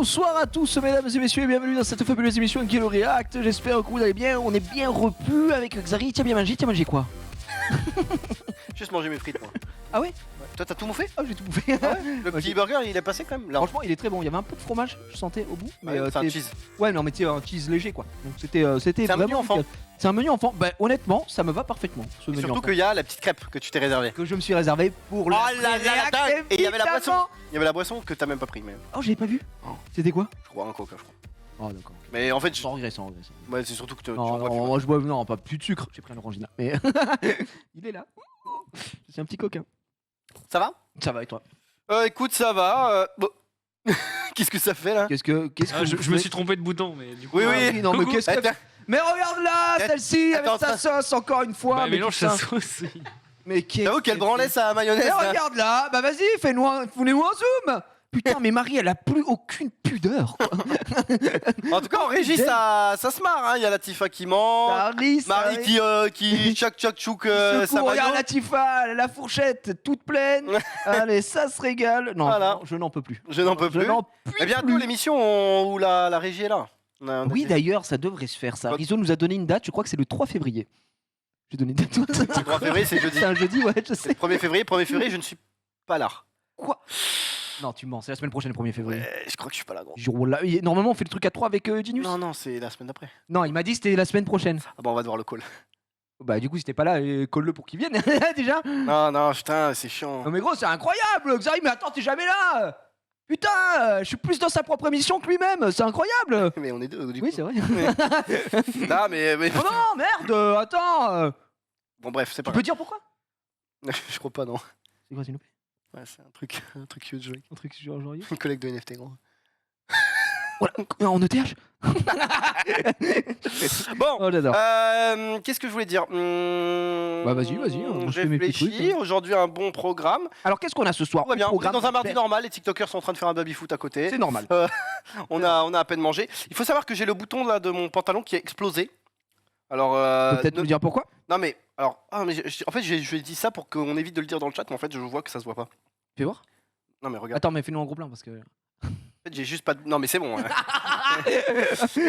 Bonsoir à tous mesdames et messieurs et bienvenue dans cette fabuleuse émission qui est le React. J'espère que vous allez bien, on est bien repu avec Xari. T'as mangé quoi? Juste manger mes frites moi. Ah ouais? Toi t'as tout bouffé? Ah j'ai tout bouffé. Ah ouais le petit burger il est passé quand même là. Franchement il est très bon, il y avait un peu de fromage, je sentais au bout. Mais c'est un cheese. Ouais non mais tu sais un cheese léger quoi. Donc c'était C'est un vraiment menu enfant. C'est un menu enfant, bah honnêtement ça me va parfaitement ce menu Surtout enfant. qu'il y a la petite crêpe que tu t'es réservée. Que je me suis réservé pour le React, et il y avait la boisson. Il y avait la boisson que t'as même pas pris même. Oh j'avais pas vu. Oh. C'était quoi? Je crois un coca je crois. Oh d'accord. Mais en fait Sans regret. ouais, c'est surtout que tu Non, bois plus. moi je bois non pas plus de sucre, j'ai pris un orangina. Mais il est là. C'est un petit coquin. Ça va? Ça va et toi? Écoute ça va. Bon. Qu'est-ce que ça fait là? Qu'est-ce que je me suis trompé de bouton, mais du coup. Oui. Non mais Coucou. qu'est-ce que... Mais regarde là, celle-ci avec Attends, sa sauce encore une fois. Bah, mais mélange putain. sa sauce. Mais qu'est-ce J'avoue qu'elle que branlait sa mayonnaise. Mais là. regarde là, bah vas-y, fais-nous un zoom. Putain, mais Marie, elle a plus aucune pudeur. Quoi. En tout cas en régie ça se marre hein. Il y a Latifa qui ment. Marie qui chouk sa Secours, regarde maillot. Latifa, la fourchette toute pleine. Allez, ça se régale. Non, Voilà. non, je n'en peux plus. Je n'en peux plus. Je n'en puis Et bientôt plus. l'émission où la régie est là. On Oui, a- d'ailleurs, ça devrait se faire ça. Rizzo nous a donné une date, je crois que c'est le 3 février. J'ai donné une date. Le 3 février c'est jeudi. C'est un jeudi, ouais, je sais. 1er février je ne suis pas là. Quoi? Non, tu mens, c'est la semaine prochaine, le 1er février. Je crois que je suis pas là gros. Jure, là, normalement, on fait le truc à 3 avec Genius. Non c'est la semaine d'après. Non, il m'a dit que c'était la semaine prochaine. Ah bah on va devoir le call. Bah, du coup, si t'es pas là, colle-le pour qu'il vienne déjà. Non putain c'est chiant. Non, mais gros, c'est incroyable, Xari, mais attends, t'es jamais là. Putain, je suis plus dans sa propre émission que lui-même, c'est incroyable. Mais on est deux du coup. Oui, c'est vrai. Non mais Oh non, merde, attends. bon bref c'est Tu pas peux dire pourquoi? grave. Je crois pas non. C'est quoi, s'il nous plaît? Ouais, c'est un truc cute joli. Un truc sur joyeux. Une collègue de NFT gros. Voilà, en ETH. Bon. Oh, j'adore. Qu'est-ce que je voulais dire Bah, vas-y, moi, je Je fais mes petits réfléchis. trucs, hein. Aujourd'hui un bon programme. Alors, qu'est-ce qu'on a ce soir? Tout va bien. On est Programme dans un mardi super. normal. Les TikTokers sont en train de faire un baby foot à côté. C'est normal. On a à peine mangé. Il faut savoir que j'ai le bouton là de mon pantalon qui a explosé. Alors Tu peux peut-être nous dire pourquoi? non mais alors mais en fait je dis ça pour qu'on évite de le dire dans le chat mais en fait je vois que ça se voit pas. Fais voir. Non mais regarde. Attends, mais fais-nous en gros plan parce que. En fait j'ai juste pas de... Non mais c'est bon. Hein.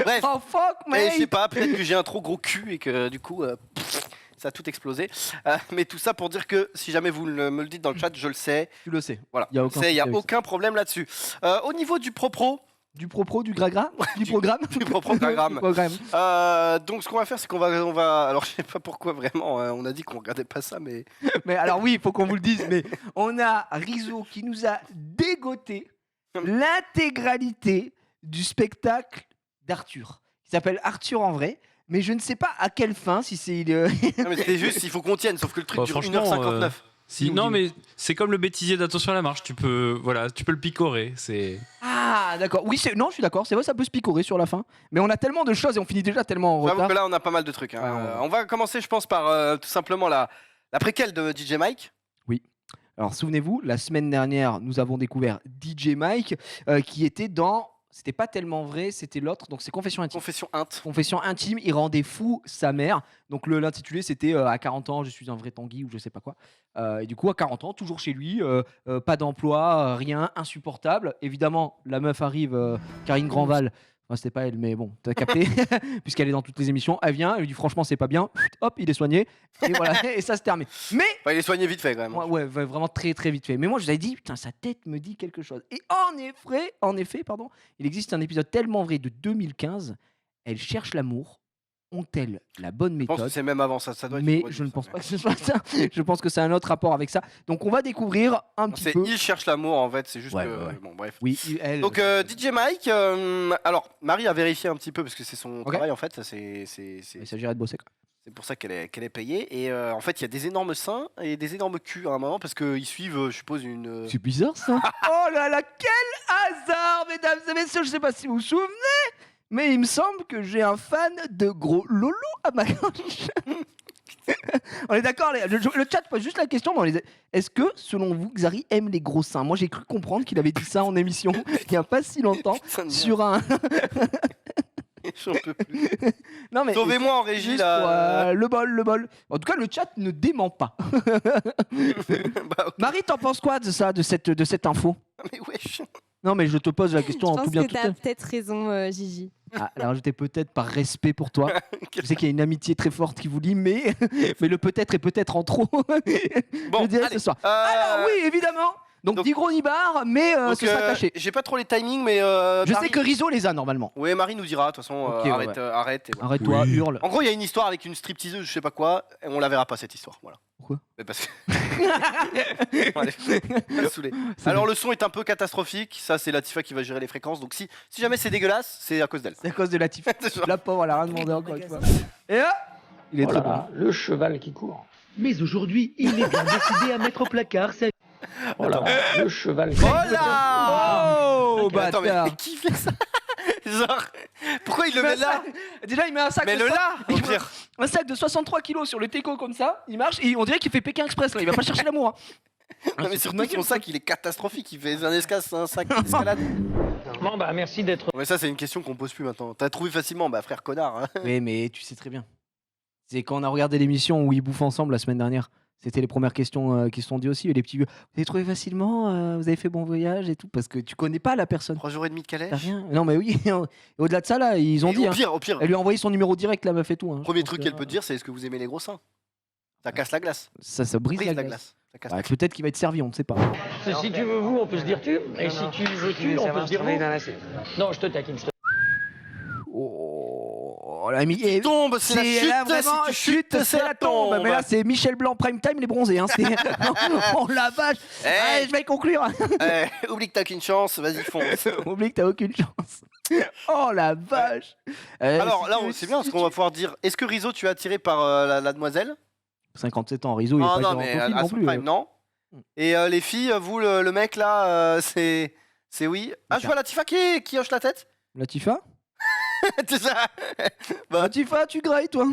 Bref. Oh fuck, Mais mate. je sais pas, peut-être que j'ai un trop gros cul et que du coup ça a tout explosé. Mais tout ça pour dire que si jamais vous me le dites dans le chat, je le sais. Tu le sais. Voilà. Y a Je aucun sais, y a souci avec aucun problème là-dessus. Au niveau du propro, Du propro, du gragra, du programme. du programme. Du programme. Donc ce qu'on va faire c'est qu'on va alors je sais pas pourquoi vraiment on a dit qu'on regardait pas ça mais Mais alors oui, il faut qu'on vous le dise, mais on a Rizzo qui nous a dégoté l'intégralité du spectacle d'Arthur. Il s'appelle Arthur en vrai, mais je ne sais pas à quelle fin, si c'est... non, mais c'était juste il faut qu'on tienne sauf que le truc Bah, dure franchement, 1h59. Si, non, mais c'est comme le bêtisier d'attention à la marche. Tu peux le picorer. C'est. Ah d'accord, oui, non, je suis d'accord, c'est vrai, ça peut se picorer sur la fin, mais on a tellement de choses et on finit déjà tellement en J'avoue retard. que là on a pas mal de trucs. Hein. Ouais, On va commencer je pense par tout simplement la préquelle de DJ Mike. Alors souvenez-vous, la semaine dernière, nous avons découvert DJ Mike qui était dans... C'était pas tellement vrai, c'était l'autre, donc c'est Confession intime. Confession int. Confession intime, il rendait fou sa mère. Donc l'intitulé c'était à 40 ans, je suis un vrai Tanguy ou je sais pas quoi. Et du coup à 40 ans, toujours chez lui, pas d'emploi, rien, insupportable. Évidemment, la meuf arrive, Karine Grandval. Enfin, c'était pas elle, mais bon, t'as capté, puisqu'elle est dans toutes les émissions. Elle vient, elle lui dit franchement c'est pas bien, hop, il est soigné, et voilà, et ça se termine. Mais Enfin, il est soigné vite fait quand même. ouais, vraiment très très vite fait. Mais moi je vous avais dit, putain, sa tête me dit quelque chose. Et en effet, pardon, il existe un épisode tellement vrai de 2015. Elle cherche l'amour. Ont-elles la bonne Je pense que méthode? c'est même avant ça doit être Mais une je ne ça, pense mais- pas que ce soit ça. Je pense que c'est un autre rapport avec ça. Donc on va découvrir un petit C'est peu. il cherche l'amour en fait, c'est juste Ouais, que ouais. bon bref. Oui, elle. Donc DJ Mike, alors Marie a vérifié un petit peu parce que c'est son Ok. travail en fait, Il s'agirait de bosser. Quoi. c'est pour ça qu'elle est payée et en fait il y a des énormes seins et des énormes culs à un moment parce qu'ils suivent je suppose une... C'est bizarre ça. Oh là là, quel hasard, mesdames et messieurs. Je sais pas si vous vous souvenez, mais il me semble que j'ai un fan de gros loulou à ma gauche. On est d'accord, le chat pose juste la question est-ce que, selon vous, Xari aime les gros seins? Moi, j'ai cru comprendre qu'il avait dit ça en émission il n'y a pas si longtemps Putain de sur un... merde, j'en peux plus. Non, mais Sauvez-moi en régie juste là. pour, le bol. En tout cas, le chat ne dément pas. Bah, ok. Marie, t'en penses quoi de ça, de cette info? Mais wesh. Non, mais je te pose la question Je en tout pense bien que tout tu as à peut-être raison, Gigi. Ah, elle a rajouté peut-être par respect pour toi. Je sais qu'il y a une amitié très forte qui vous lie, mais, mais le peut-être est peut-être en trop. Bon, je dirais allez. ce soir. Alors oui, évidemment. Donc, 10 gros nibards, mais donc, ce sera caché. J'ai pas trop les timings, mais. Je Marie... sais que Rizzo les a normalement. Oui, Marie nous dira, de toute façon, Ok, ouais, arrête, ouais. arrête. Et voilà. Arrête-toi, Oui. hurle. En gros, il y a une histoire avec une stripteaseuse, je sais pas quoi, et on la verra pas cette histoire. Voilà. Pourquoi Mais parce que. Bon, allez, on va se saouler. Alors, le son est un peu catastrophique. Ça, c'est Latifa qui va gérer les fréquences. Donc, si jamais c'est dégueulasse, c'est à cause d'elle. C'est à cause de la tif. C'est ça. La pauvre, elle a rien demandé encore une fois. Et là, il est Oh très là bon. là, le cheval qui court. Mais aujourd'hui, il est bien décidé à mettre au placard sa Oh là là, le cheval qui Oh là Oh, Mais attends, bâtard. mais qui fait ça? Genre, pourquoi il le met là? Déjà, il met un sac. Mais de le so- là, au pire. Un sac de 63 kilos sur le Teco comme ça, il marche et on dirait qu'il fait Pékin Express là, il va pas chercher l'amour. Hein. Non, mais surtout, son sac, il est catastrophique. Il fait un sac d'escalade. Bon bah merci d'être... Mais ça, c'est une question qu'on pose plus maintenant. T'as trouvé facilement, bah frère connard. Hein. Oui, mais tu sais très bien. C'est quand on a regardé l'émission où ils bouffent ensemble la semaine dernière. C'était les premières questions qui se sont dit aussi. Et les petits vieux, vous avez trouvé facilement, vous avez fait bon voyage et tout, parce que tu connais pas la personne. 3 jours et demi de calèche. T'as rien. Non, mais oui. Et au-delà de ça, là, ils ont Et dit. au Hein, pire, au pire. elle lui a envoyé son numéro direct, la meuf et tout. Hein. Premier Je pense truc que, qu'elle peut te dire, c'est est-ce que vous aimez les gros seins? Ça casse la glace. Ça brise Brise la glace. Ça casse Ouais, peut-être qu'il va être servi, on ne sait pas. Si tu veux vous, on peut se dire tu. Et si tu veux tu, on peut se dire vous. Non, je te taquine. Oh, l'ami. Et- Tombe, c'est la chute. là, vraiment, si tu chutes, c'est la tombe. Mais là, c'est Michel Blanc Prime Time, les bronzés. Hein. Oh la vache. Eh. Allez, je vais conclure. Oublie que t'as qu'une chance, vas-y, fonce. Oublie que t'as aucune chance. Oh la vache. Alors là, c'est bien parce qu'on va pouvoir dire est-ce que Rizzo, tu es attiré par la demoiselle? 57 ans, Rizzo, il est Non, pas non, dans mais ton film à non son plus. prime, non. Et les filles, vous, le mec là, c'est oui. Ah, je vois Latifa qui hoche la tête. Latifa C'est ça. Bah, Latifa, tu grailles, toi.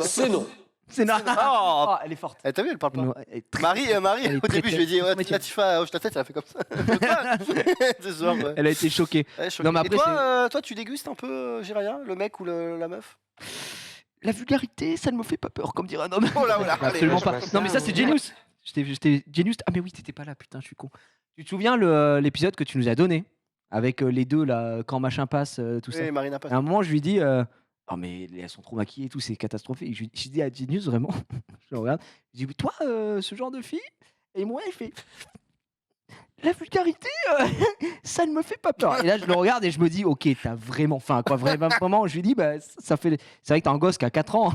C'est non. C'est non. Oh. Oh, elle est forte. T'as vu, elle parle pas. Non, elle est très- Marie, Elle est au très, début, je très- lui ai dit, ouais, très Latifa hoche la tête, elle a fait comme ça. C'est genre, ouais. Elle a été choquée. Ouais, choqué. Non, mais Et après, toi, tu dégustes un peu, Jiraya, le mec ou la meuf? La vulgarité, ça ne me fait pas peur, comme dirait un homme. Oh là, oh là, allez, Absolument je pas. passe. Non, mais ça, c'est Genius. J'étais Genius. Ah, mais oui, t'étais pas là, putain, je suis con. Tu te souviens l'épisode que tu nous as donné avec les deux, là, quand machin passe, tout ça. Oui, Marina passe. À un moment, je lui dis oh, mais elles sont trop maquillées et tout, c'est catastrophique. Je dis à Genius, vraiment, je le regarde, je dis toi, ce genre de fille, et moi, il fait la vulgarité, ça ne me fait pas peur. Et là, je le regarde et je me dis, ok, t'as vraiment faim, quoi. Vraiment, je lui dis, bah, ça fait. C'est vrai que t'as un gosse qui a 4 ans,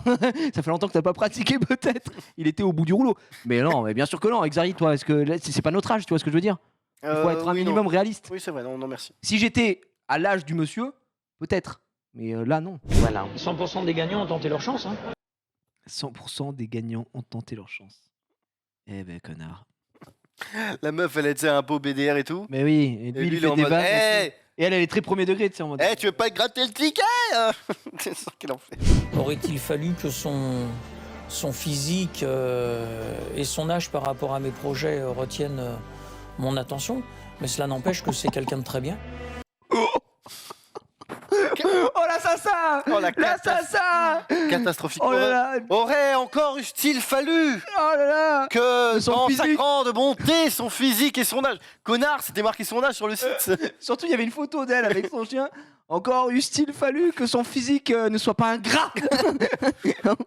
ça fait longtemps que t'as pas pratiqué, peut-être. Il était au bout du rouleau. Mais non, mais bien sûr que non, Exari, toi, est-ce que là, c'est pas notre âge, tu vois ce que je veux dire? Il faut être un oui, minimum non. réaliste. Oui, c'est vrai, non, merci. Si j'étais à l'âge du monsieur, peut-être. Mais là, non. Voilà. 100% des gagnants ont tenté leur chance. Hein. 100% des gagnants ont tenté leur chance. Eh ben, connard. La meuf, elle était un beau BDR et tout. Mais oui, et Et lui, lui, il fait en des mode, vannes. hey, Et elle est très premier degré, tu sais, en mode. tu veux pas gratter le ticket? C'est ça qu'elle en fait. Aurait-il fallu que son physique et son âge par rapport à mes projets retiennent mon attention? Mais cela n'empêche que c'est quelqu'un de très bien. Oh l'assassin! Oh, la L'assassin! catastrophique. Oh là là! Aurait encore eu-t-il fallu Oh là là! que Son dans sa physique. grande bonté, son physique et son âge. Connard, c'était marqué son âge sur le site. Surtout, il y avait une photo d'elle avec son chien. Encore eût-il fallu que son physique ne soit pas un gras?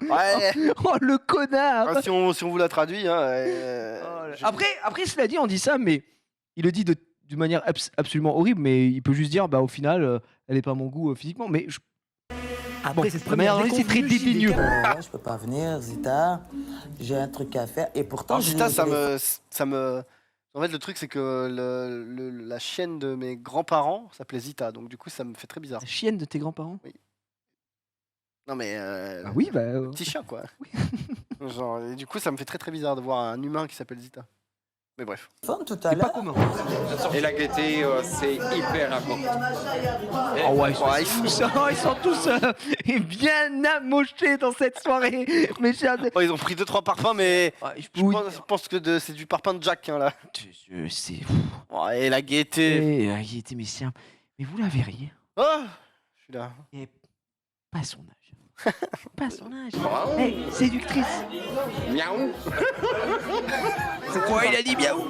Ouais. Oh le connard! Ah, si on vous la traduit, hein, Oh là- Après, cela dit, on dit ça, mais il le dit d'une manière absolument horrible, mais il peut juste dire, bah au final, elle est pas à mon goût physiquement. Mais Après Bon, cette la manière première dont c'est très déconvenue, dédaigneux. Je peux pas venir, Zita. J'ai un truc à faire. Et pourtant, Alors, j'ai Zita, le téléphone. ça me. En fait, le truc, c'est que la chienne de mes grands-parents s'appelait Zita, donc du coup, ça me fait très bizarre. la chienne de tes grands-parents? Non, mais. Ah oui, bah. Petit chien, quoi. Genre, et du coup, ça me fait très très bizarre de voir un humain qui s'appelle Zita. Mais bref. Tout à C'est pas l'heure. commun. Et la gaieté, c'est hyper important. Oh ouais, Ouais, ils sont tous bien amochés dans cette soirée, mes chers. Oh, ils ont pris 2-3 parfums, mais Ouais, je pense que c'est du parfum de Jack, hein, là. C'est. Oh, et la gaieté. Il était mais vous la verriez. Oh, je suis là. Pas à son âge. Pas à son âge. Hey, séductrice. Miaou. C'est quoi, il a dit miaou?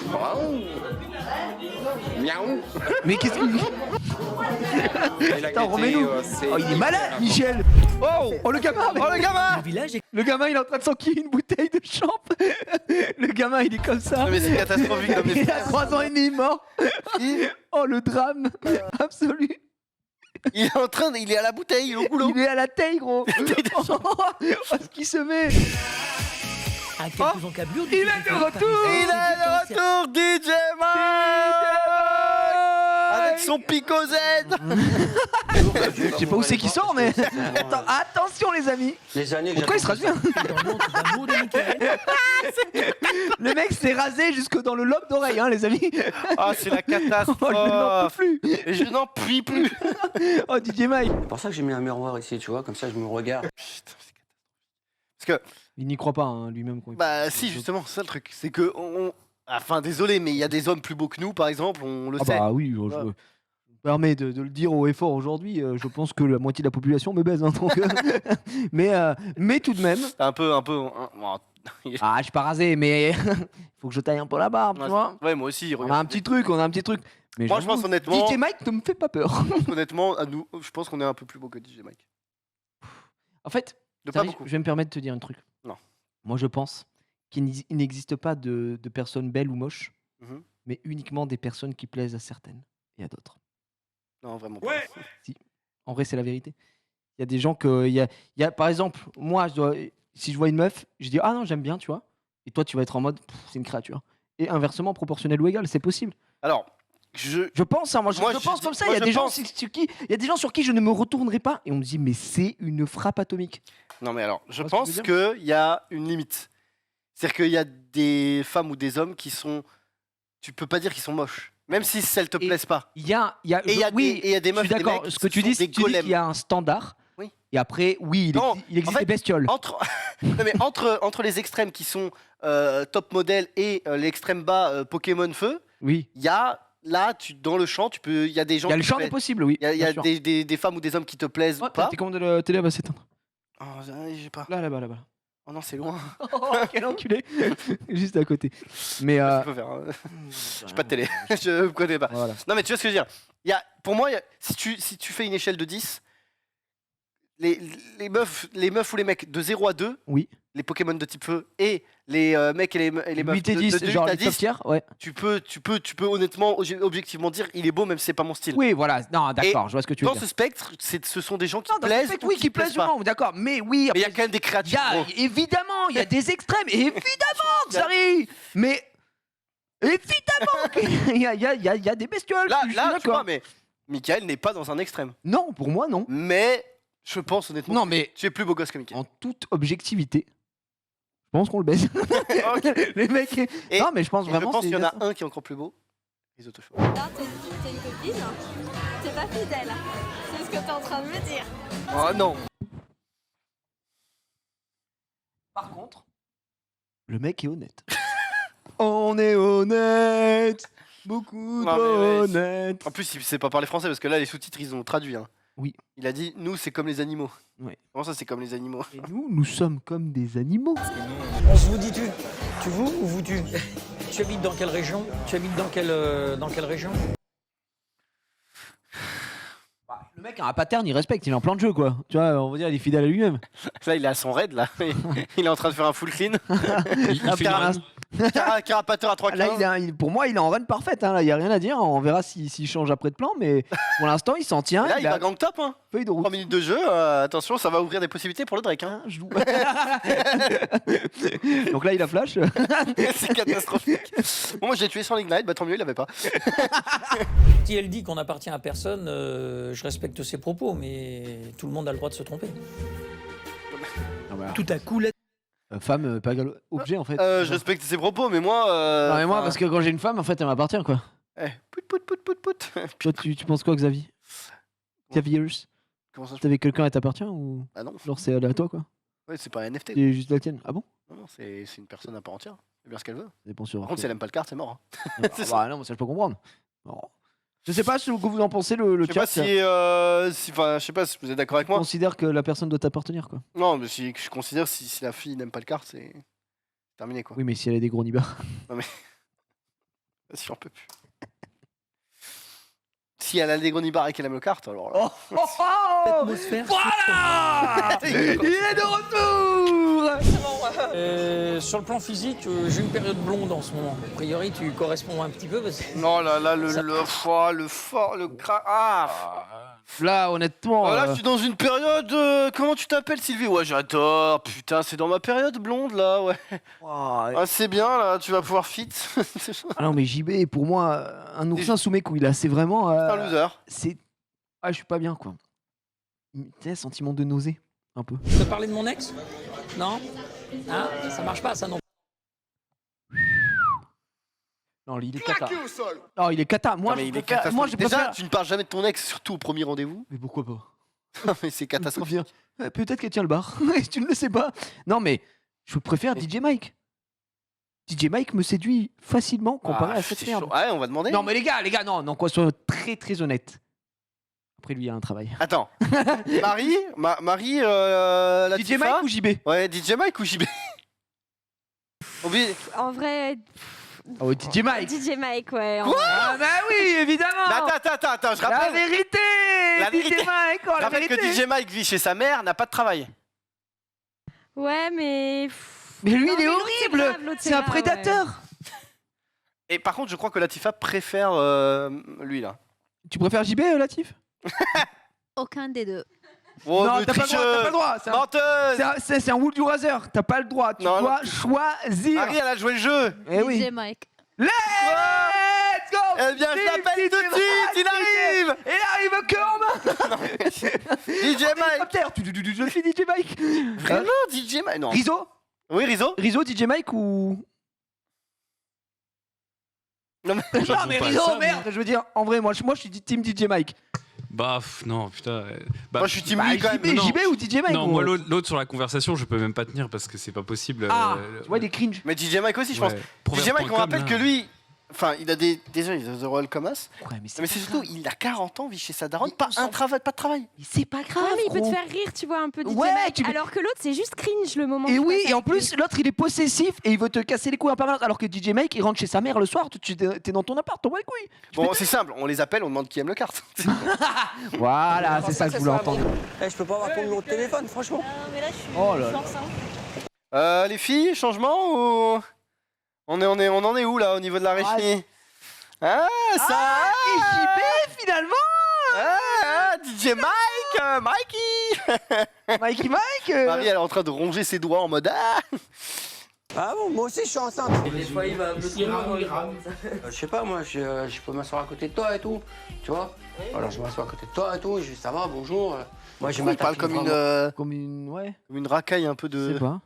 Miaou. Mais qu'est-ce qu'il dit? Et la Attends, gaieté, remets-nous. c'est Oh, il est hyper malade, important. Michel. Oh, le gamin. Oh le gamin. Le village est Le gamin, il est en train de s'enquiller une bouteille de champ. Le gamin, il est comme ça. Non, mais c'est catastrophique comme Il a 3 ans et demi, mort. Oh, le drame absolu. Il est en train, il est à la bouteille, il est au goulot. Il est à la taille, gros. Oh, ce qu'il se met. à quelques encablures du Il est de retour. Il est de retour, DJ Mike avec son Pico Z. Je sais pas où c'est qu'il sort, mais attends, attention les amis. Les années Pourquoi il se rase bien? dans le ventre d'amour de Michael. Le mec s'est rasé jusque dans le lobe d'oreille, hein, les amis. Ah, c'est la Oh, je n'en peux catastrophe. plus. Et je n'en puis plus. Oh, DJ Mike. C'est pour ça que j'ai mis un miroir ici, tu vois, comme ça je me regarde. Putain, c'est catastrophique. Parce que, Il n'y croit pas, hein, lui-même. Quand il bah fait- si, justement, c'est ça le truc. C'est que, enfin, désolé, mais il y a des hommes plus beaux que nous, par exemple, on le Ah sait. bah oui, je me permets de le dire haut et fort aujourd'hui. Je pense que la moitié de la population me baise. Hein, donc, mais tout de même. C'est un peu. Ah, je suis pas rasé, mais faut que je taille un peu la barbe, tu vois. Ouais, moi aussi. On a un petit truc, Mais Moi, je pense j'avoue, honnêtement- DJ Mike ne me fait pas peur. Honnêtement, à nous, je pense qu'on est un peu plus beau que DJ Mike. En fait, De ça pas arrive, beaucoup. je vais me permettre de te dire un truc. Non. Moi, je pense qu'il n'existe pas de personnes belles ou moches, Mhm. mais uniquement des personnes qui plaisent à certaines et à d'autres. Non, vraiment pas. En vrai, c'est la vérité. Il y a des gens que. Il y a, par exemple, moi, si je vois une meuf, je dis ah non, j'aime bien, tu vois. Et toi, tu vas être en mode Pff, c'est une créature. Et inversement, proportionnel ou égal, c'est possible. Alors, Je pense, hein, moi, je pense dis- comme ça. moi, Il y a je des gens pense- il y a des gens sur qui je ne me retournerai pas. Et on me dit mais c'est une frappe atomique. Non, mais alors, je Tu vois ce que pense je veux qu'il y a une limite. C'est-à-dire qu'il y a des femmes ou des hommes qui sont. Tu peux pas dire qu'ils sont moches. Même si elles te Et- plaisent pas. Il y a, Et il y a oui, des- et il y a des je meufs suis et des d'accord. mecs Ce que qui tu sont dis, des tu dis golems. qu'il y a un standard. Oui. Et après, oui, Non, il existe en fait, des bestioles. Entre, non, mais entre les extrêmes qui sont top modèle et l'extrême bas Pokémon Feu, Oui. il y a. Là, dans le champ, il y a des gens. Il y a le qui champ te des plaisent. possibles, oui. Il y a, bien sûr. des femmes ou des hommes qui te plaisent Oh, pas. t'es commande de la télé, elle va s'éteindre. Oh, j'ai pas. Là, là-bas, là-bas. Oh non, c'est loin. Oh, quel enculé. Juste à côté. Mais Je peux faire. J'ai pas de télé. Je me connais pas. Voilà. Non, mais tu vois ce que je veux dire. Pour moi, si tu fais une échelle de 10, les meufs ou les mecs de 0 à 2, Oui. les Pokémon de type feu, et les mecs et les meufs 8 et de 10, 8 genre à les 10, top tiers, ouais. tu peux honnêtement, objectivement dire il est beau, même si c'est pas mon style. Oui, voilà. Non, d'accord, je vois ce que tu veux Dans dire. ce spectre, ce sont des gens qui Non, dans ce plaisent spectre, ou oui, qui plaisent pas. souvent, d'accord. Mais oui, Mais il y a après, quand même des il y créatures. a, gros. évidemment, il y a des extrêmes. Évidemment, Xari. Mais évidemment qu'il y a des bestioles. Là, je suis tu vois, d'accord. mais Michael n'est pas dans un extrême. Non, pour moi, non. Mais je pense honnêtement Non, que mais tu es plus beau gosse que Michael. en toute objectivité, je pense qu'on le baise. Ok. Les mecs. Et- non, mais je pense Et vraiment. je pense c'est qu'il y en a ça. un qui est encore plus beau. Risotto chaud. Là, t'es une copine, t'es pas fidèle. C'est ce que t'es en train de me dire. Oh non. Par contre, le mec est honnête. On est honnête. Beaucoup Non, trop mais ouais, honnête. En plus, il sait pas parler français parce que là, les sous-titres, ils ont traduit. Hein. Oui. Il a dit nous, c'est comme les animaux. Ouais. Comment ça, c'est comme les animaux? Et nous sommes comme des animaux. On se vous dit tu. Tu vous ou vous tu? Tu habites dans quelle région? Tu habites dans quelle région? Le mec a un pattern, il respecte, il est en plan de jeu quoi. Tu vois, on va dire, il est fidèle à lui-même. Là, il est à son raid, là. Il est en train de faire un full clean. Il fait une run. Carapateur à 3 Là, pour moi, il est en run parfaite. Hein. Là, il n'y a rien à dire. On verra s'il change après de plan. Mais pour l'instant, il s'en tient. Là, il a va gang top. Hein. feuille de route. 3 minutes de jeu. Attention, ça va ouvrir des possibilités pour le Drake. Hein. Je joue. Donc là, il a flash. C'est catastrophique. Bon, moi, je l'ai tué sans l'ignite. Bah, tant mieux, il l'avait pas. Si elle dit qu'on n'appartient à personne, je respecte ses propos, mais tout le monde a le droit de se tromper. Tout à coup, la Femme, pas égal objet en fait. Je respecte ses propos, mais moi. Non, mais moi, enfin, parce que quand j'ai une femme, en fait, elle m'appartient quoi. Pout, pout, pout, pout, pout. Toi, tu penses quoi, Xavier? Xavier, Comment ça? t'es avec quelqu'un, elle t'appartient ou Ah non. alors c'est à toi quoi? Ouais, c'est pas un NFT. C'est juste la tienne. Ah bon? Non, non, c'est une personne à part entière. Elle fait bien ce qu'elle veut. Ça dépend sur. Par contre, si elle aime pas le cart, c'est mort. Hein. Ah, bah non, mais ça je peux comprendre. Non. Je sais pas ce que vous en pensez, le Je sais pas chat. enfin, je sais pas si vous êtes d'accord avec Je moi. considère que la personne doit t'appartenir, quoi. Non, mais je considère si la fille n'aime pas le kart, c'est terminé quoi. Oui, mais si elle a des gros nibards. Si j'en peux plus. Si elle a des gros nibards et qu'elle aime le kart, alors là. Atmosphère. Voilà. Il est de retour. Sur le plan physique, j'ai une période blonde en ce moment. A priori, tu corresponds un petit peu parce que... Non, là, le fort, le cra... Ah Là, honnêtement. Là, je suis dans une période... comment tu t'appelles, Sylvie? Ouais, j'adore. Putain, c'est dans ma période blonde, là, ouais. Ah, c'est bien, là, tu vas pouvoir fit. Ah non, mais JB, pour moi, un oursin sous mes couilles, là, c'est vraiment. C'est un loser. C'est. Ah, je suis pas bien, quoi. Tu sais, sentiment de nausée, un peu. Tu peux parler de mon ex? Non? Hein? Ça marche pas, ça non. Non, il est cata. Non, il est cata. Moi, Non, mais je il est préfère- catastrophique. moi, je Déjà, préfère. tu ne parles jamais de ton ex, surtout au premier rendez-vous. Mais pourquoi pas? Non, mais c'est catastrophique. Viens. Peut-être qu'elle tient le bar. Tu ne le sais pas. Non, mais je préfère DJ Mike. DJ Mike me séduit facilement comparé à cette c'est merde. chaud. Ouais, on va demander. Non, mais les gars, non, quoi, soyons très très honnêtes. Après, lui, il a un travail. Attends. Marie, DJ Mike ou JB? Ouais, DJ Mike ou JB? En vrai, Oh, DJ Mike. DJ Mike, ouais. Quoi Ah, bah oui, évidemment. Mais attends, je La rappelle. vérité. La vérité. DJ Mike, oh, Je la rappelle vérité. que DJ Mike vit chez sa mère, n'a pas de travail. Ouais, mais. Mais lui, Non, il est mais l'autre, c'est grave, horrible. l'autre, C'est un grave, prédateur. Et par contre, je crois que Latifa préfère lui là. Tu préfères JB, Latif? Aucun des deux. Oh, Non, mais t'as pas le droit, t'as pas le droit. C'est un- Menteuse. c'est un Wool du Razer. T'as pas le droit. Tu Non, dois choisir. Marie, elle a joué le jeu. Eh oui. DJ Mike. Let's go. Eh bien, je l'appelle tout de suite. Il arrive. Il arrive que en main. DJ Mike. Hélicoptère. Je le fais DJ Mike. Vraiment, DJ Mike. Non. Rizzo. Oui, Rizzo. Rizzo, DJ Mike ou. Non, mais... Non, mais pas Rizzo, ça, merde. Je veux dire, en vrai, moi je suis team DJ Mike. Bah, non, putain. Bah, Moi, je suis team Bah, lui quand même. non. JB ou DJ Mike? non, gros. moi, l'autre sur la conversation, je peux même pas tenir parce que c'est pas possible. Ah, tu vois, des cringe. Mais DJ Mike aussi, je pense. Ouais. DJ Mike, on Proverbe.com, rappelle là. que lui. Enfin, il a déjà il a The Royal Commas. Ouais, mais Mais c'est c'est pas surtout, grave. il a 40 ans, vit chez sa daronne, Mais pas on s'en pas de travail. C'est pas grave. Ouais, mais il peut te gros. faire rire, tu vois, un peu DJ Ouais, Mike. tu peux- Alors que l'autre, c'est juste cringe le moment. Et où tu oui, passes et en avec plus, lui. l'autre il est possessif et il veut te casser les couilles en permanence. Alors que DJ Mike il rentre chez sa mère le soir, t'es dans ton appart, t'en bats les couilles. Bon, c'est simple, on les appelle, on demande qui aime le kart. Voilà, c'est ça que je voulais entendre. Je peux pas avoir ton numéro de téléphone, franchement. mais là, je suis Oh là là. Les filles, changement ou. On en est où là au niveau de la régie? Ah, ça Et JB finalement. DJ Mike Mikey Mikey. Marie, elle est en train de ronger ses doigts en mode Ah Ah bon, moi aussi je suis enceinte. Des fois, il va me Je sais pas, moi, je peux m'asseoir à côté de toi et tout, tu vois. Alors je m'assois à côté de toi et tout, je dis ça va, bonjour. Moi, je Il parle comme une, Comme une. Ouais. comme une racaille un peu Je de. sais pas.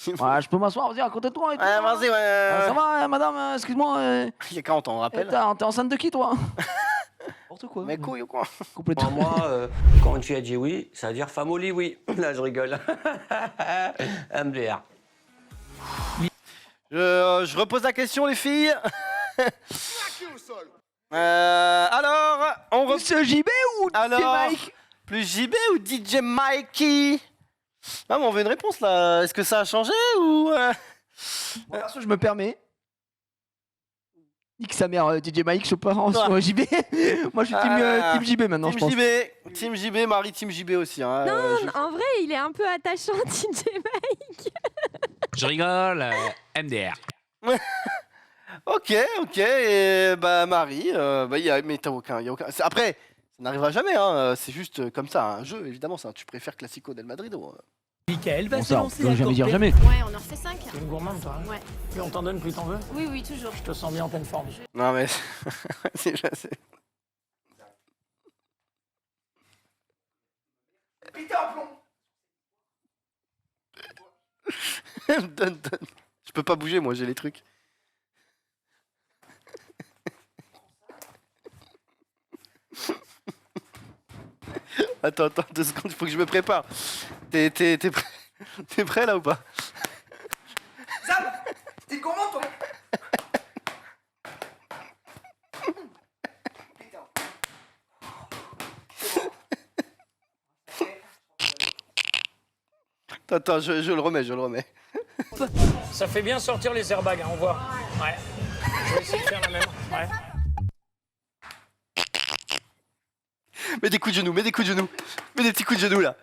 Ouais, je peux m'asseoir, vas-y, à côté de toi et tout. Ouais, vas-y, ouais. Ça va, madame, excuse-moi. Il y a 40 ans, on rappelle. T'es enceinte de qui, toi? N'importe quoi. Mais couille ou quoi Complètement. Moi, quand une fille a dit oui, ça veut dire femme au lit, oui. Là, je rigole. MDR. Je repose la question, les filles. Alors, on reprend. Ce JB ou DJ Alors, Mike? plus JB ou DJ Mikey? Ah, mais on veut une réponse là. Est-ce que ça a changé ou. Bon, perso, je me permets. Nique sa mère, DJ Mike, je pars en sur JB. Moi, je suis team JB maintenant, je Team pense. JB, Team JB, Marie, Team JB aussi. Hein, Non, je- en vrai, il est un peu attachant, DJ Mike. Je rigole, MDR. Ok, et bah Marie, mais t'as aucun, y a aucun. Après, ça n'arrivera jamais, hein. C'est juste comme ça, un jeu, évidemment. Ça, tu préfères Classico del Madrid. Michael va Bon, se ça, on lancer peut à jamais dire Corpé. jamais. Ouais, on en refait 5. T'es une gourmande, toi. Hein. Ouais. Plus on t'en donne, plus t'en veux. Oui, oui, toujours. Je te sens bien en pleine forme. Non mais, c'est c'est- donne. Je peux pas bouger, moi, j'ai les trucs. Attends, 2 secondes, il faut que je me prépare. T'es prêt? T'es prêt là ou pas? T'es comment, toi? Attends, je le remets. Ça fait bien sortir les airbags, hein, on voit. Ouais. Je vais essayer de faire la même. Ouais. Mets des coups de genoux. Mets des petits coups de genoux là.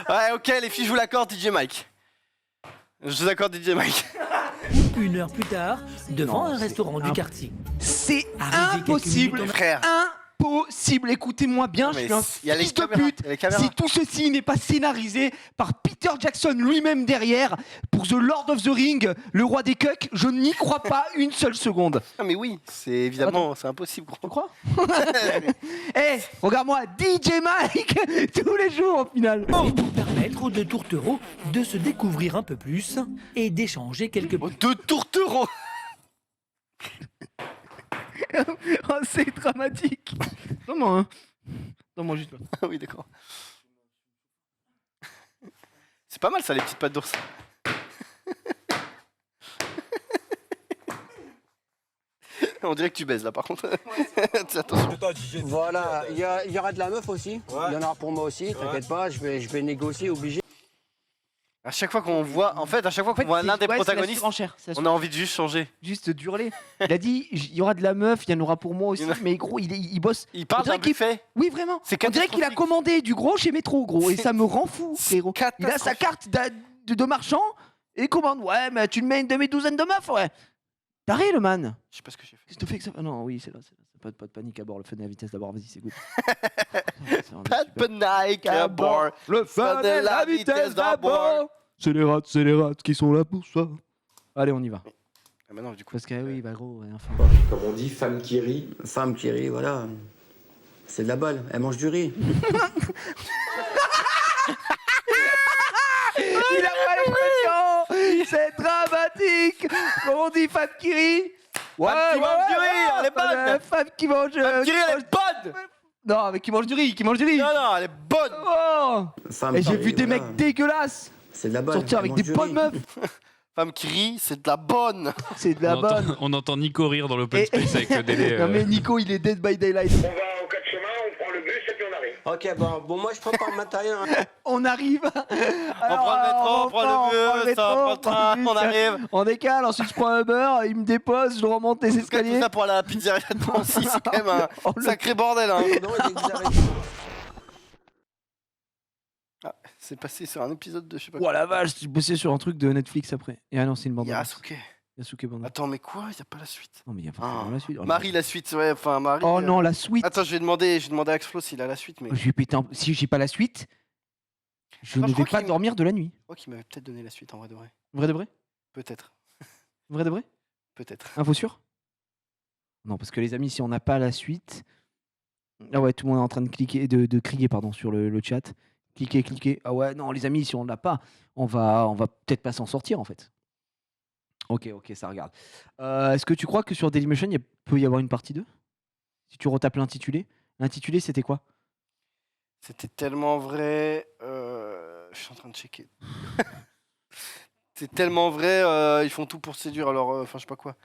Ouais, ok, les filles, je vous l'accorde, DJ Mike. Je vous accorde, DJ Mike. Une heure plus tard, devant un restaurant du quartier. C'est Arrivé impossible, quelques Frère. impossible. Écoutez-moi bien, je Mais suis un il y a les fils de caméras, pute. il y a les caméras. Si tout ceci n'est pas scénarisé par Peter Jackson lui-même derrière, pour The Lord of the Ring, le roi des cucks, je n'y crois pas une seule seconde. Ah mais oui, c'est évidemment, c'est impossible, Tu gros. crois? Eh, regarde-moi, DJ Mike, tous les jours au final. Pour permettre aux deux tourtereaux de se découvrir un peu plus et d'échanger quelques Oh, deux tourtereaux. Oh, c'est dramatique. Donne-moi, hein. Donne-moi juste là. Ah oui, d'accord. C'est pas mal ça, les petites pattes d'ours. On dirait que tu baises là par contre. Attention. Voilà, il y aura de la meuf aussi. Il y en aura pour moi aussi, t'inquiète pas, je vais négocier, obligé. À chaque fois qu'on voit, en fait, à chaque fois qu'on voit l'un des protagonistes, on a envie de juste changer. Juste d'hurler. Il a dit, il y aura de la meuf, il y en aura pour moi aussi, mais gros, il bosse. Il parle On dirait d'un qu'il buffet. Oui, vraiment. C'est On dirait qu'il a catastrophique. commandé du gros chez Métro, gros, et C'est- ça me rend fou, frérot. Il a sa carte de marchand et il commande. Ouais, mais tu me mets une demi-douzaine de meufs, ouais. Taré, le man. Je sais pas ce que j'ai fait. Qu'est-ce que tu fais que ça? Ah non, oui, c'est là. Pas de panique à bord, le fun et la vitesse d'abord, vas-y, c'est good. Pas de panique à bord. Le fun et la vitesse d'abord. C'est les rats qui sont là pour ça. Allez, on y va. Ah bah non, du coup. Parce que oui, bah gros, rien fait. Comme on dit, femme qui rit. Femme qui rit, voilà. C'est de la balle, elle mange du riz. Il a pas l'expression. C'est dramatique. Comme on dit, femme qui rit. Ouais, Femme qui mange du riz, elle est bonne. Femme qui mange. Femme qui rit, elle est bonne. Non, mais qui mange du riz, Non, non, elle est bonne. Oh. Femme Et qui j'ai rit, vu des voilà. mecs dégueulasses C'est de la balle. sortir elle avec mange des du bonnes riz. meufs. Femme qui rit, c'est de la bonne. C'est de la bonne. On entend Nico rire dans l'open Et- space avec le délai. Non mais Nico, il est dead by daylight. On va au 4 chemins, on prend le bus et puis on arrive. Ok, bon moi je prépare le matériel. Hein. On arrive. On prend le métro, on prend le bus, on prend le train, on arrive. On décale, ensuite je prends un Uber, il me dépose, je remonte les Tout escaliers. ça pour la pizzeria de Nancy, c'est quand même un Oh, le- sacré bordel. Hein. Non, il est exagéré. Ah, c'est passé sur un épisode de je sais pas Oh la vache, j'ai bossé sur un truc de Netflix après. Et ah non, c'est une bande. Yasuke. Yasuke bande. Attends, mais quoi? Il n'y a pas la suite. Non mais il y a Ah. forcément la suite. Oh, Marie, la suite, ouais, enfin Marie. Oh non, la suite. Attends, je vais demander à Axflo s'il a la suite, mais Je vais péter un... Si j'ai pas la suite, je Attends, ne je vais crois pas qu'il- dormir de la nuit. je crois qu'il m'avait peut-être donné la suite en vrai de vrai. Vrai de vrai? Peut-être. Vrai de vrai? Peut-être. Info sûre? Non, parce que les amis, si on n'a pas la suite. Ah ouais, tout le monde est en train de cliquer, de crier pardon, sur le chat. Cliquez. Ah ouais, non, les amis, si on l'a pas, on va peut-être pas s'en sortir en fait. Ok, ça regarde. Est-ce que tu crois que sur Dailymotion, il peut y avoir une partie 2? Si tu retapes l'intitulé. L'intitulé, c'était quoi? C'était tellement vrai. Je suis en train de checker. C'est tellement vrai, ils font tout pour séduire, alors, enfin, je sais pas quoi.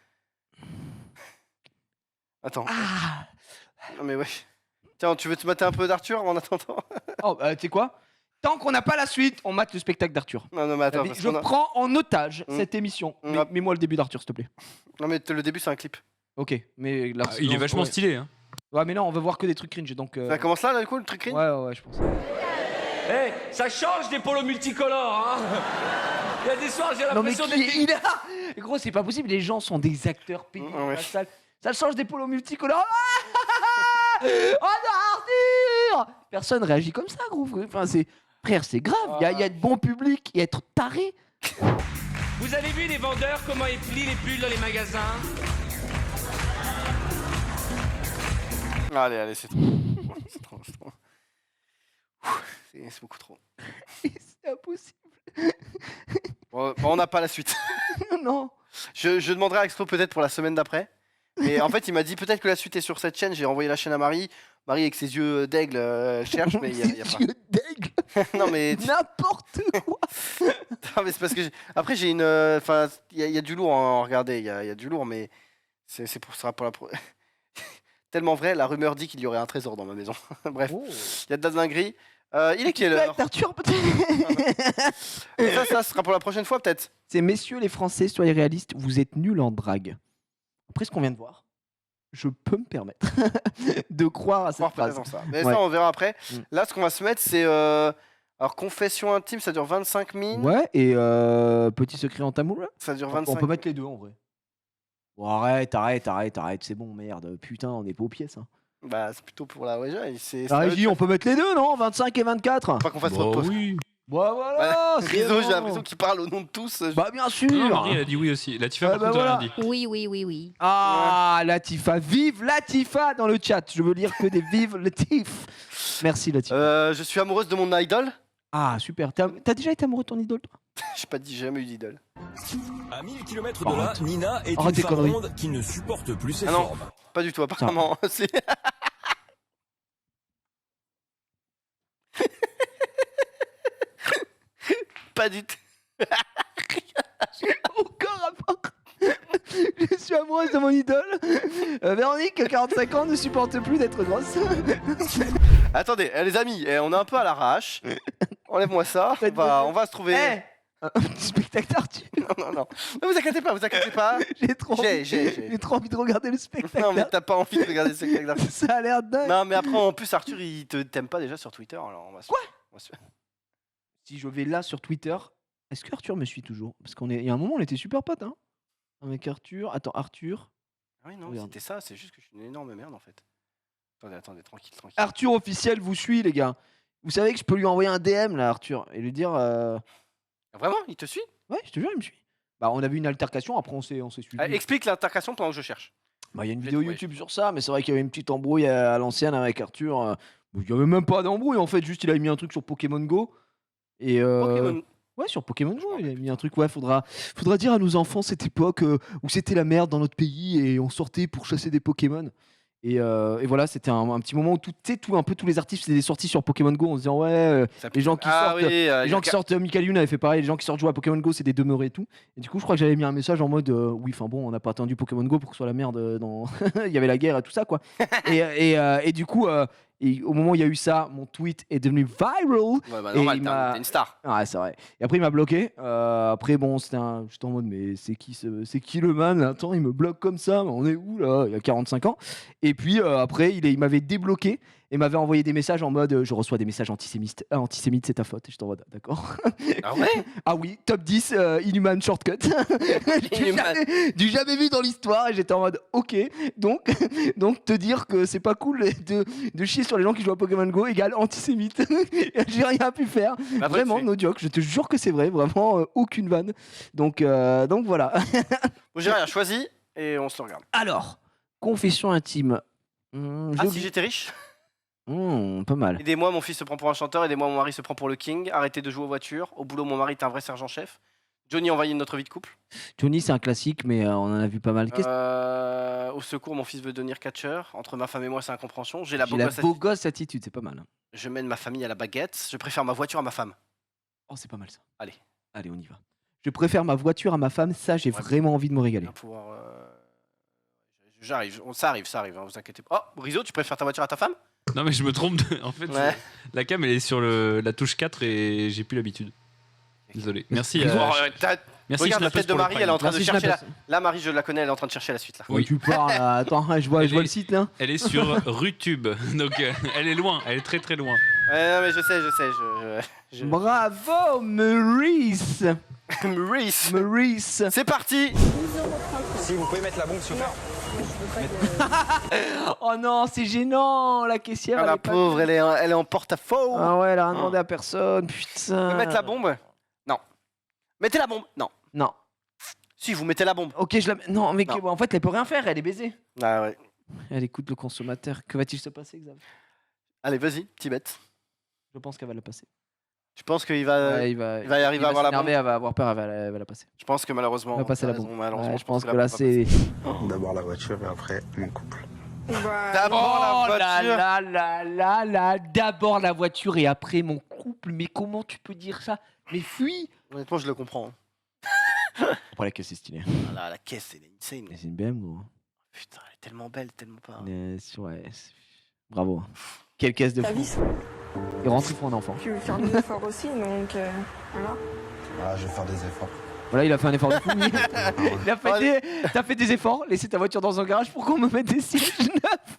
Attends. Ah Non, mais ouais. Tiens, tu veux te mater un peu d'Arthur en attendant? Oh, tu sais quoi? Tant qu'on n'a pas la suite, on mate le spectacle d'Arthur. Non, mais attends. parce Je qu'on a- prends en otage Mm. cette émission. Mm. Mets-moi le début d'Arthur, s'il te plaît. Non, mais le début, c'est un clip. Ok, mais là, Il est non, vachement ouais. stylé. Hein. Ouais, mais non, on veut voir que des trucs cringe. Donc, Ça commence là, du coup, le truc cringe? ouais, je pense. Eh, ça change des polos multicolores, hein. Il y a des soirs, j'ai Non, mais l'impression qui d'être... il a... Gros, c'est pas possible. Les gens sont des acteurs payés Ouais. dans la salle. Ça change des polos multicolores. Oh non, Arthur! Personne réagit comme ça, gros. Enfin, frère, c'est grave. Il y a de bons publics et être taré. Vous avez vu les vendeurs, comment ils plient les pulls dans les magasins? Allez, c'est trop. C'est trop. C'est beaucoup trop. C'est impossible. Bon, on n'a pas la suite. Non. Je demanderai à Expo peut-être pour la semaine d'après. Et en fait, il m'a dit peut-être que la suite est sur cette chaîne. J'ai envoyé la chaîne à Marie. Marie, avec ses yeux d'aigle, elle cherche, mais il n'y a pas. Yeux d'aigle. Non, mais. N'importe quoi. Non, mais c'est parce que. Après, j'ai une. Enfin, il y a du lourd, hein, regardez, il y a du lourd, mais. C'est pour ça pour la. Tellement vrai, la rumeur dit qu'il y aurait un trésor dans ma maison. Bref, il y a de la dinguerie. Il est quelle heure? Arthur, peut-être. Ça sera pour la prochaine fois, peut-être. C'est messieurs les Français, soyez réalistes, vous êtes nuls en drague. Après ce qu'on vient de voir, je peux me permettre de croire à cette phrase. Ça. Mais Ouais. ça, on verra après. Mm. Là, ce qu'on va se mettre, c'est. Alors, confession intime, ça dure 25 minutes. Ouais, et petit secret en tamoul. Ça dure On 25 peut mettre les deux en vrai. Bon, arrête, c'est bon, merde. Putain, on n'est pas aux pièces. Hein. Bah, c'est plutôt pour la régie. La régie, on peut mettre les deux, non? 25 et 24. Pas qu'on fasse trop de pauses. Oui. Bah voilà, c'est Rizzo, bon. j'ai l'impression qu'il parle au nom de tous. Bah bien sûr. Non, Marie, elle a dit oui aussi. Latifa, Ah, par bah contre, elle a voilà. dit. Oui, oui, oui, oui. Ah, Latifa, vive Latifa dans le chat. Je veux lire que des vives Latif. Merci Latifa. Je suis amoureuse de mon idole. Ah, super. T'as déjà été amoureux de ton idole, toi? J'ai pas dit, j'ai jamais eu d'idole. À 1000 km de là, Nina est Arrête une tes femme conneries. ronde qui ne supporte plus ses Ah non, formes. pas du tout, apparemment. C'est- pas du tout. Aucun rapport. Je suis amoureuse de mon idole. Véronique, 45 ans, ne supporte plus d'être grosse. Attendez, les amis, on est un peu à l'arrache. Enlève-moi ça. On va se trouver. Eh, un petit spectacle d'Arthur. Non. Ne vous inquiétez pas, vous inquiétez pas. J'ai trop envie de regarder le spectacle. Non, mais t'as pas envie de regarder ce spectacle d'Arthur. Ça a l'air dingue. Non, mais après, en plus, Arthur, il t'aime pas déjà sur Twitter. Alors on va se... Quoi on va se- Si je vais là sur Twitter, est-ce que Arthur me suit toujours? Parce il y a un moment, on était super potes, hein. Avec Arthur. Attends, Arthur. Ah oui, non, Regarde. c'était ça. C'est juste que je suis une énorme merde, en fait. Attendez, tranquille. Arthur officiel vous suit, les gars. Vous savez que je peux lui envoyer un DM là, Arthur, et lui dire. Vraiment, il te suit? Ouais, je te jure, il me suit. Bah, on a vu une altercation, après on s'est suivi. Explique l'intercation pendant que je cherche. Bah, il y a une Je l'ai vidéo trouvé. YouTube sur ça, mais c'est vrai qu'il y avait une petite embrouille à l'ancienne avec Arthur. Il y avait même pas d'embrouille en fait, juste il avait mis un truc sur Pokémon Go. Et Pokémon. Ouais, sur Pokémon Go, il a mis un truc. Ouais, faudra dire à nos enfants cette époque où c'était la merde dans notre pays et on sortait pour chasser des Pokémon. Et voilà, c'était un petit moment où un peu tous les artistes faisaient des sorties sur Pokémon Go en se disant ouais, les gens qui sortent, les gens qui sortent, Michael Youn avait fait pareil, les gens qui sortent jouer à Pokémon Go, c'est des demeurés et tout. Et du coup, je crois que j'avais mis un message en mode oui, enfin bon, on n'a pas attendu Pokémon Go pour que ce soit la merde dans. Il y avait la guerre et tout ça quoi. et du coup, au moment où il y a eu ça, mon tweet est devenu viral. Ouais, bah, normal, il t'es m'a- une star. Ouais, c'est vrai. Et après, il m'a bloqué. Après, bon, j'étais en mode, mais c'est qui le man? Attends, il me bloque comme ça. Mais on est où là? Il y a 45 ans. Et puis après, il m'avait débloqué et m'avait envoyé des messages en mode je reçois des messages antisémites, c'est ta faute. Et j'étais en mode d'accord. Ah ouais? Ah oui, top 10 Inhuman Shortcut. Inhuman. Du jamais vu dans l'histoire. Et j'étais en mode ok. Donc te dire que c'est pas cool de chier sur les gens qui jouent à Pokémon Go égale antisémite. J'ai rien pu faire. Bah, après, Vraiment, tu- no joke, je te jure que c'est vrai, vraiment aucune vanne. Donc voilà. Bon, j'ai rien choisi et on se le regarde. Alors, confession intime. Ah, si j'étais riche? Pas mal. Aidez-moi, mon fils se prend pour un chanteur. Aidez-moi, mon mari se prend pour le king. Arrêtez de jouer aux voitures. Au boulot, mon mari est un vrai sergent-chef. Johnny envahit notre vie de couple. Johnny, c'est un classique, mais on en a vu pas mal. Au secours, mon fils veut devenir catcheur. Entre ma femme et moi, c'est incompréhension. J'ai la J'ai la beau beau gosse attitude, c'est pas mal. Je mène ma famille à la baguette. Je préfère ma voiture à ma femme. Oh, c'est pas mal ça. Allez. Allez, on y va. Je préfère ma voiture à ma femme, ça, j'ai vraiment envie de me régaler. On va pouvoir, J'arrive, ça arrive, hein, vous inquiétez pas. Oh, Rizzo, tu préfères ta voiture à ta femme? Non, mais je me trompe. En fait, Ouais. la cam, elle est sur la touche 4 et j'ai plus l'habitude. Désolé. Merci. Rizzo, Merci, regarde la Schnappes, tête de pour le Marie, Prime. elle est en train de Merci, chercher la... Schnappes. Là, Marie, je la connais, elle est en train de chercher la suite là. Oui. Tu parles, attends, je vois le site là. Elle est sur Rutube, donc elle est loin, elle est très très loin. Ouais, non, mais je sais. Bravo, Maurice. Maurice. C'est parti. Si vous pouvez mettre la bombe, s'il vous plaît. Oh non, c'est gênant, la caissière. Ah, elle la est pas- pauvre, elle est en porte-à-faux. Ah ouais, elle a rien demandé à personne, putain. Mettre la bombe? Non. Mettez la bombe? Non. Non. Si, vous mettez la bombe. Ok, je la mets. Non, mais Non. en fait, elle peut rien faire, elle est baisée. Ah ouais. Elle écoute le consommateur. Que va-t-il se passer, Xav? Allez, vas-y, petit bête. Je pense qu'elle va la passer. Je pense qu'il va... Ouais, il va y arriver à avoir la bombe. s'énerver, elle va avoir peur, elle va la passer. Je pense que malheureusement... Elle va passer t'as la raison, bombe. malheureusement, Ouais, je pense que la là, bombe va c'est. D'abord la voiture et après mon couple. D'abord Oh la voiture. là là là là là, d'abord la voiture et après mon couple. couple, mais comment tu peux dire ça? Mais fuis! Honnêtement, je le comprends. Après, la caisse, c'est stylé. Ah là, la caisse, elle est insane. Mais c'est une BM, gros. Putain, elle est tellement belle, tellement pas. Ouais, bravo. Quelle caisse de fou. Il rentre pour un enfant. Tu veux faire des efforts aussi, donc voilà. Ah, je vais faire des efforts. Voilà, il a fait un effort de fou. T'as fait des efforts, laisser ta voiture dans un garage pour qu'on me mette des sièges neufs.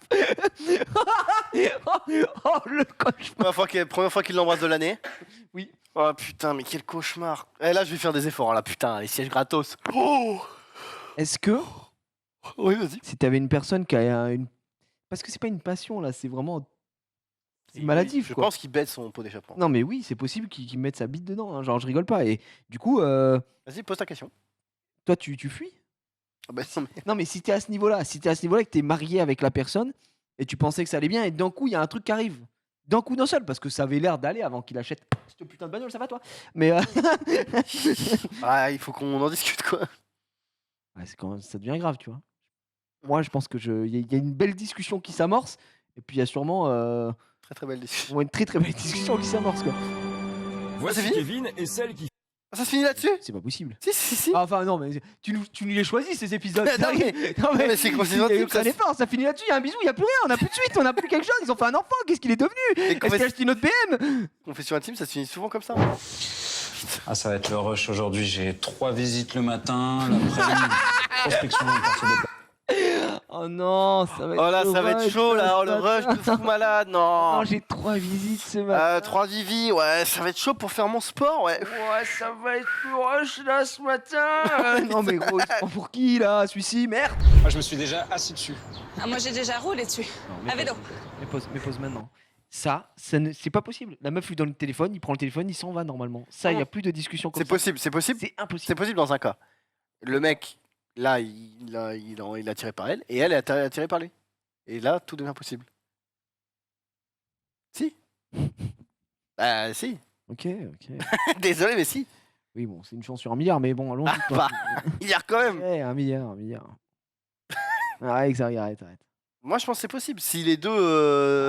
Oh, le cauchemar. Première fois qu'il l'embrasse de l'année. Oui. Oh putain, mais quel cauchemar. Et là, je vais faire des efforts, là, putain, les sièges gratos. Oh. Est-ce que, Oui, vas-y. si t'avais une personne qui a une... Parce que c'est pas une passion, là, c'est vraiment... C'est maladif, Je quoi. pense qu'il baisse son pot d'échappement. Non, mais oui, c'est possible qu'il mette sa bite dedans, hein. Genre, je rigole pas. Et du coup, Vas-y, pose ta question. toi, tu fuis? Ah bah, non, mais... Non, mais si t'es à ce niveau-là, que t'es marié avec la personne, et tu pensais que ça allait bien, et d'un coup, il y a un truc qui arrive. D'un coup, d'un seul, parce que ça avait l'air d'aller avant qu'il achète cette putain de bagnole, ça va toi? Mais Ah, il faut qu'on en discute, quoi. ouais, ça devient grave, tu vois. Moi, je pense que il y a une belle discussion qui s'amorce, et puis il y a sûrement Très très belle discussion. une très très belle discussion qui s'amorce, quoi. Voici fini Kevin et celle qui Ah, ça se finit là-dessus? C'est pas possible. Si. Ah, enfin, non, mais tu nous les choisis, ces épisodes. Non, mais c'est considéré que ça n'est pas, ça finit là-dessus, il y a un bisou, il y a plus rien, on a plus de suite, on a plus quelque chose, ils ont fait un enfant, qu'est-ce qu'il est devenu? Est-ce qu'il a acheté une autre BM? Confession intime, ça se finit souvent comme ça. Ah, ça va être le rush aujourd'hui. J'ai 3 visites le matin, l'après-midi. Prospection dans le quartier des... Oh non, ça va être Oh là, ça va être rush, chaud là, oh le ce rush matin. de fou malade, non. Non, j'ai 3 visites ce matin. 3 Vivi, ouais, ça va être chaud pour faire mon sport, ouais. Ouais, ça va être plus rush là ce matin. Non mais gros, il se prend pour qui là, celui-ci? Merde. Moi, je me suis déjà assis dessus. Ah, moi j'ai déjà roulé dessus. À vélo. Mais pose maintenant. Ça c'est pas possible. La meuf lui donne le téléphone, il prend le téléphone, il s'en va normalement. Ça, il y a plus de discussion comme C'est ça. possible, c'est possible. C'est impossible. C'est possible dans un cas. Le mec, là, il est attiré par elle, et elle est attirée par lui. Et là, tout devient possible. Si. Bah, si. Ok. Désolé, mais si. Oui, bon, c'est une chance sur un milliard, mais bon, allons-y. Ah, bah, il y a quand même. Ouais, un milliard. Arrête, arrête. Moi, je pense que c'est possible. Si les deux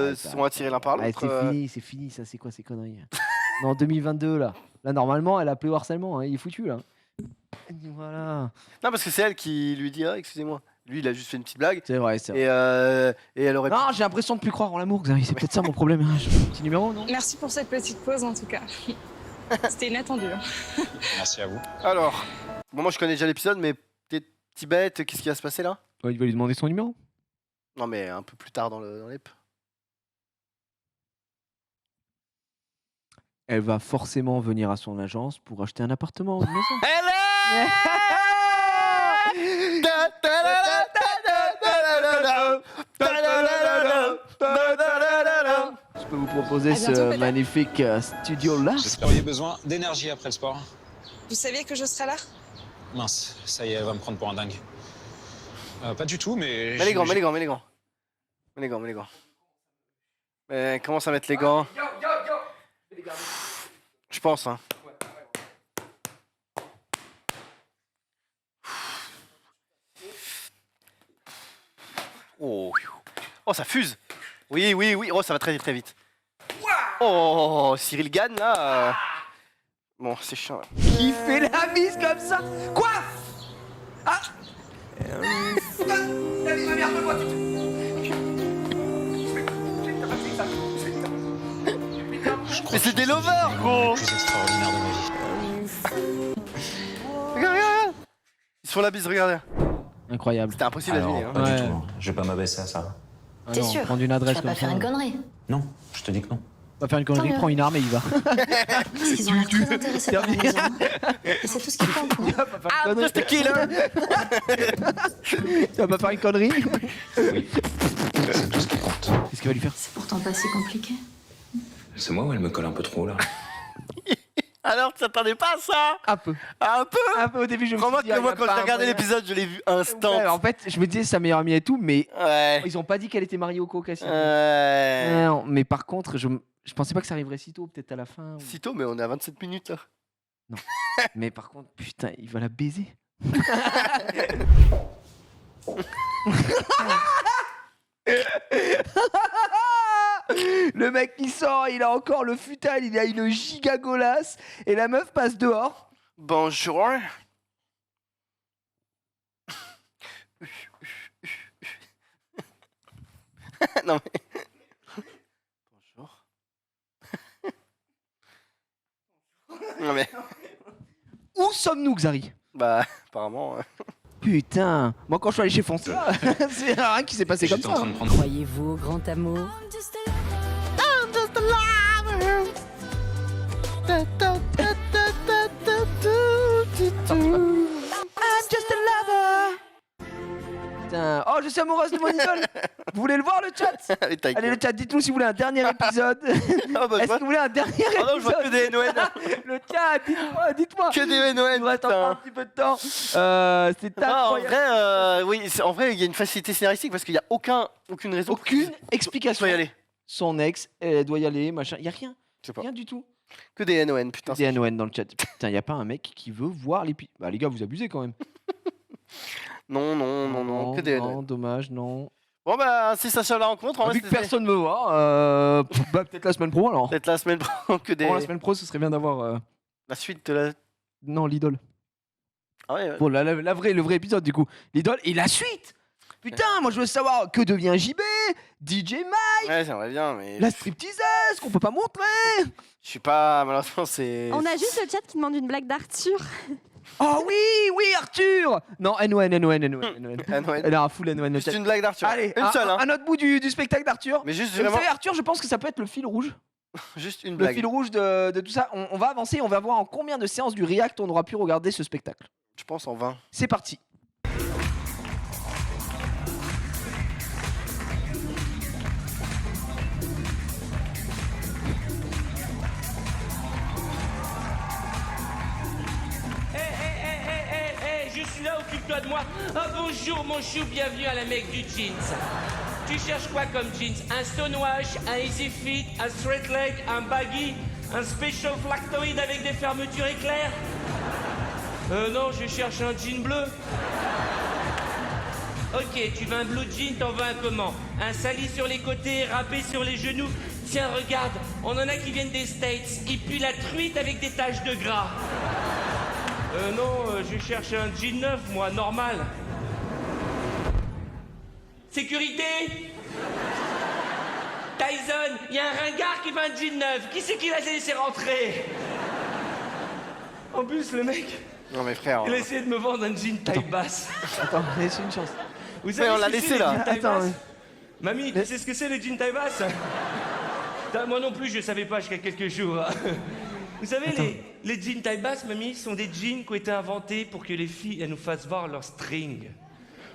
Arrête, sont attirés l'un par Arrête, l'autre. c'est fini, ça, c'est quoi ces conneries? Non, 2022, là. Là, normalement, elle a appelé au harcèlement, hein, il est foutu, là. Voilà. Non, parce que c'est elle qui lui dit, ah, excusez-moi. Lui, il a juste fait une petite blague. C'est vrai. Et elle aurait. Non, j'ai l'impression de plus croire en l'amour, Xavier. C'est peut-être ça mon problème. Hein. Petit numéro, non? Merci pour cette petite pause en tout cas. C'était inattendu. Merci à vous. Alors, bon, moi, je connais déjà l'épisode, mais t'es petit bête, qu'est-ce qui va se passer là? Ouais, il va lui demander son numéro. Non, mais un peu plus tard dans l'ép. Elle va forcément venir à son agence pour acheter un appartement ou une maison. Je peux vous proposer À bientôt, ce Bella. magnifique studio-là. J'espère que vous auriez besoin d'énergie après le sport. Vous saviez que je serais là? Mince, ça y est, elle va me prendre pour un dingue. Pas du tout, mais... Mets les gants. Mais commence à mettre les gants. Je pense, hein. Oh, ça fuse. Oui. Oh, ça va très vite. Oh, Cyril gagne là. Bon, c'est chiant. Là. Qui fait la mise comme ça? Quoi? Ah! Putain, t'as mis ma merde de moi, Mais c'est des lovers, gros. Le plus extraordinaire de ma vie. Regarde. Ils se font la bise, regardez. Incroyable. C'était impossible à deviner. Hein. Pas Ouais. du tout. Je vais pas m'abaisser à ça. Ah non, prendre une adresse comme ça. connerie. Non, je te dis que non. Va faire une connerie, Tant mieux. prends une arme et il va. Ils ont l'air très intéressés par la maison. Et c'est tout ce qui compte. Tu vas pas faire une connerie. Just a killer. Tu vas pas faire une connerie? Oui, c'est tout ce qui compte. Qu'est-ce qu'il va lui faire? C'est pourtant pas si compliqué. C'est moi ou elle me colle un peu trop, là? Alors, tu t'attendais pas à ça? Un peu. Un peu? Un peu au début, je me suis Crois-moi dit, que ah, moi, il y a quand pas j'ai un regardé moyen. l'épisode, je l'ai vu instant. Ouais, en fait, je me disais sa meilleure amie et tout, mais Ouais. ils ont pas dit qu'elle était mariée au Caucasien. Ouais. Non, mais par contre, je pensais pas que ça arriverait si tôt, peut-être à la fin. ou- Si tôt, mais on est à 27 minutes là. Mais par contre, putain, il va la baiser. Le mec qui sort, il a encore le futal, il a une giga golasse et la meuf passe dehors. Bonjour. Non mais. Bonjour. Non mais. Où sommes-nous, Xari? Bah, apparemment. Putain, moi quand je suis allé chez Foncia, c'est rien qui s'est passé comme J'étais en ça. train de prendre. Croyez-vous au grand amour? I'm just a lover. I'm just a lover. Putain. Oh, je suis amoureuse de mon idole. Vous voulez le voir, le chat? Allez, ta Allez, gueule. le chat, dites-nous si vous voulez un dernier épisode. Ah, bah, je Est-ce vois- que vous voulez un dernier Oh non, je vois que épisode? des NON. Le chat, dites-moi. Que des NON, Il nous reste encore putain. un petit peu de temps. C'est Ah, en incroyable. vrai, oui, en vrai, il y a une facilité scénaristique parce qu'il n'y a aucune raison. Aucune pour explication. y aller. Son ex, elle doit y aller, machin. Il y a rien. Je sais pas. Rien du tout. Que des NON, putain. Des NON dans le chat. Putain, il y a pas un mec qui veut voir les Bah les gars, vous abusez quand même. Non, que des NON. Non, dommage, non. Bon, bah, si ça se la rencontre, en vrai, Vu que c'était personne me voit, bah peut-être la semaine pro alors. peut-être la semaine pro que des. Bon, la semaine pro, ce serait bien d'avoir. La suite de la. Non, l'idole. Ah ouais, ouais. Bon, le vrai épisode du coup. L'idole et la suite. Putain, moi je veux savoir que devient JB, DJ Mike, Ouais, j'aimerais bien, mais. la stripteaseuse qu'on peut pas montrer. Je suis pas. Malheureusement, c'est. On a juste le chat qui demande une blague d'Arthur. Oh oui, Arthur. Non, NON. NON. Elle a un full NON. le Juste chat. une blague d'Arthur. Allez, une seule, hein. un autre bout du spectacle d'Arthur. Mais juste Vous vraiment. savez, Arthur, je pense que ça peut être le fil rouge. Juste une Le blague. fil rouge de tout ça. On va avancer, on va voir en combien de séances du React on aura pu regarder ce spectacle. Je pense en 20. C'est parti. Je suis là, occupe-toi de moi. Ah bonjour mon chou, bienvenue à la mec du jeans. Tu cherches quoi comme jeans? Un Stonewash, un Easy Fit, un Straight Leg, un Baggy, un Special Flactoid avec des fermetures éclairs? Non, je cherche un jean bleu. Ok, tu veux un blue jean, t'en veux un comment? Un sali sur les côtés, râpé sur les genoux? Tiens, regarde, on en a qui viennent des States. Ils puent la truite avec des taches de gras. Non, je cherche un jean neuf, moi, normal. Sécurité? Tyson, il y a un ringard qui veut un jean neuf. Qui c'est qui va se laisser rentrer? En plus, le mec, Non, mais frère. il a essayé de me vendre un jean taille basse. Attends, laissez une chance. Vous savez on ce l'a que laissé, c'est, les là. jeans taille Attends, basse ouais. Mamie, tu sais ce que c'est les jeans taille basse? Putain, moi non plus, je savais pas jusqu'à quelques jours. Vous savez, les jeans taille basse, mamie, sont des jeans qui ont été inventés pour que les filles elles nous fassent voir leur string.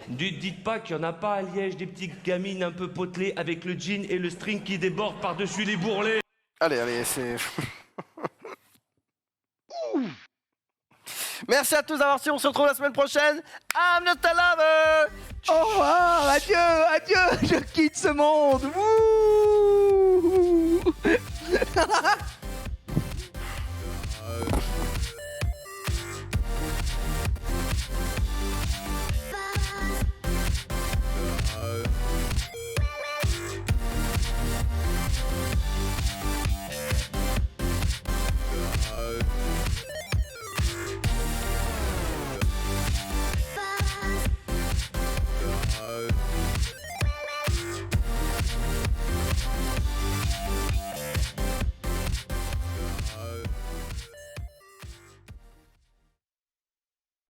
Dites pas qu'il y en a pas à Liège des petites gamines un peu potelées avec le jean et le string qui déborde par-dessus les bourrelets. Allez, c'est. Merci à tous d'avoir suivi. On se retrouve la semaine prochaine. I'm not a lover. Au revoir, adieu, je quitte ce monde. Wouh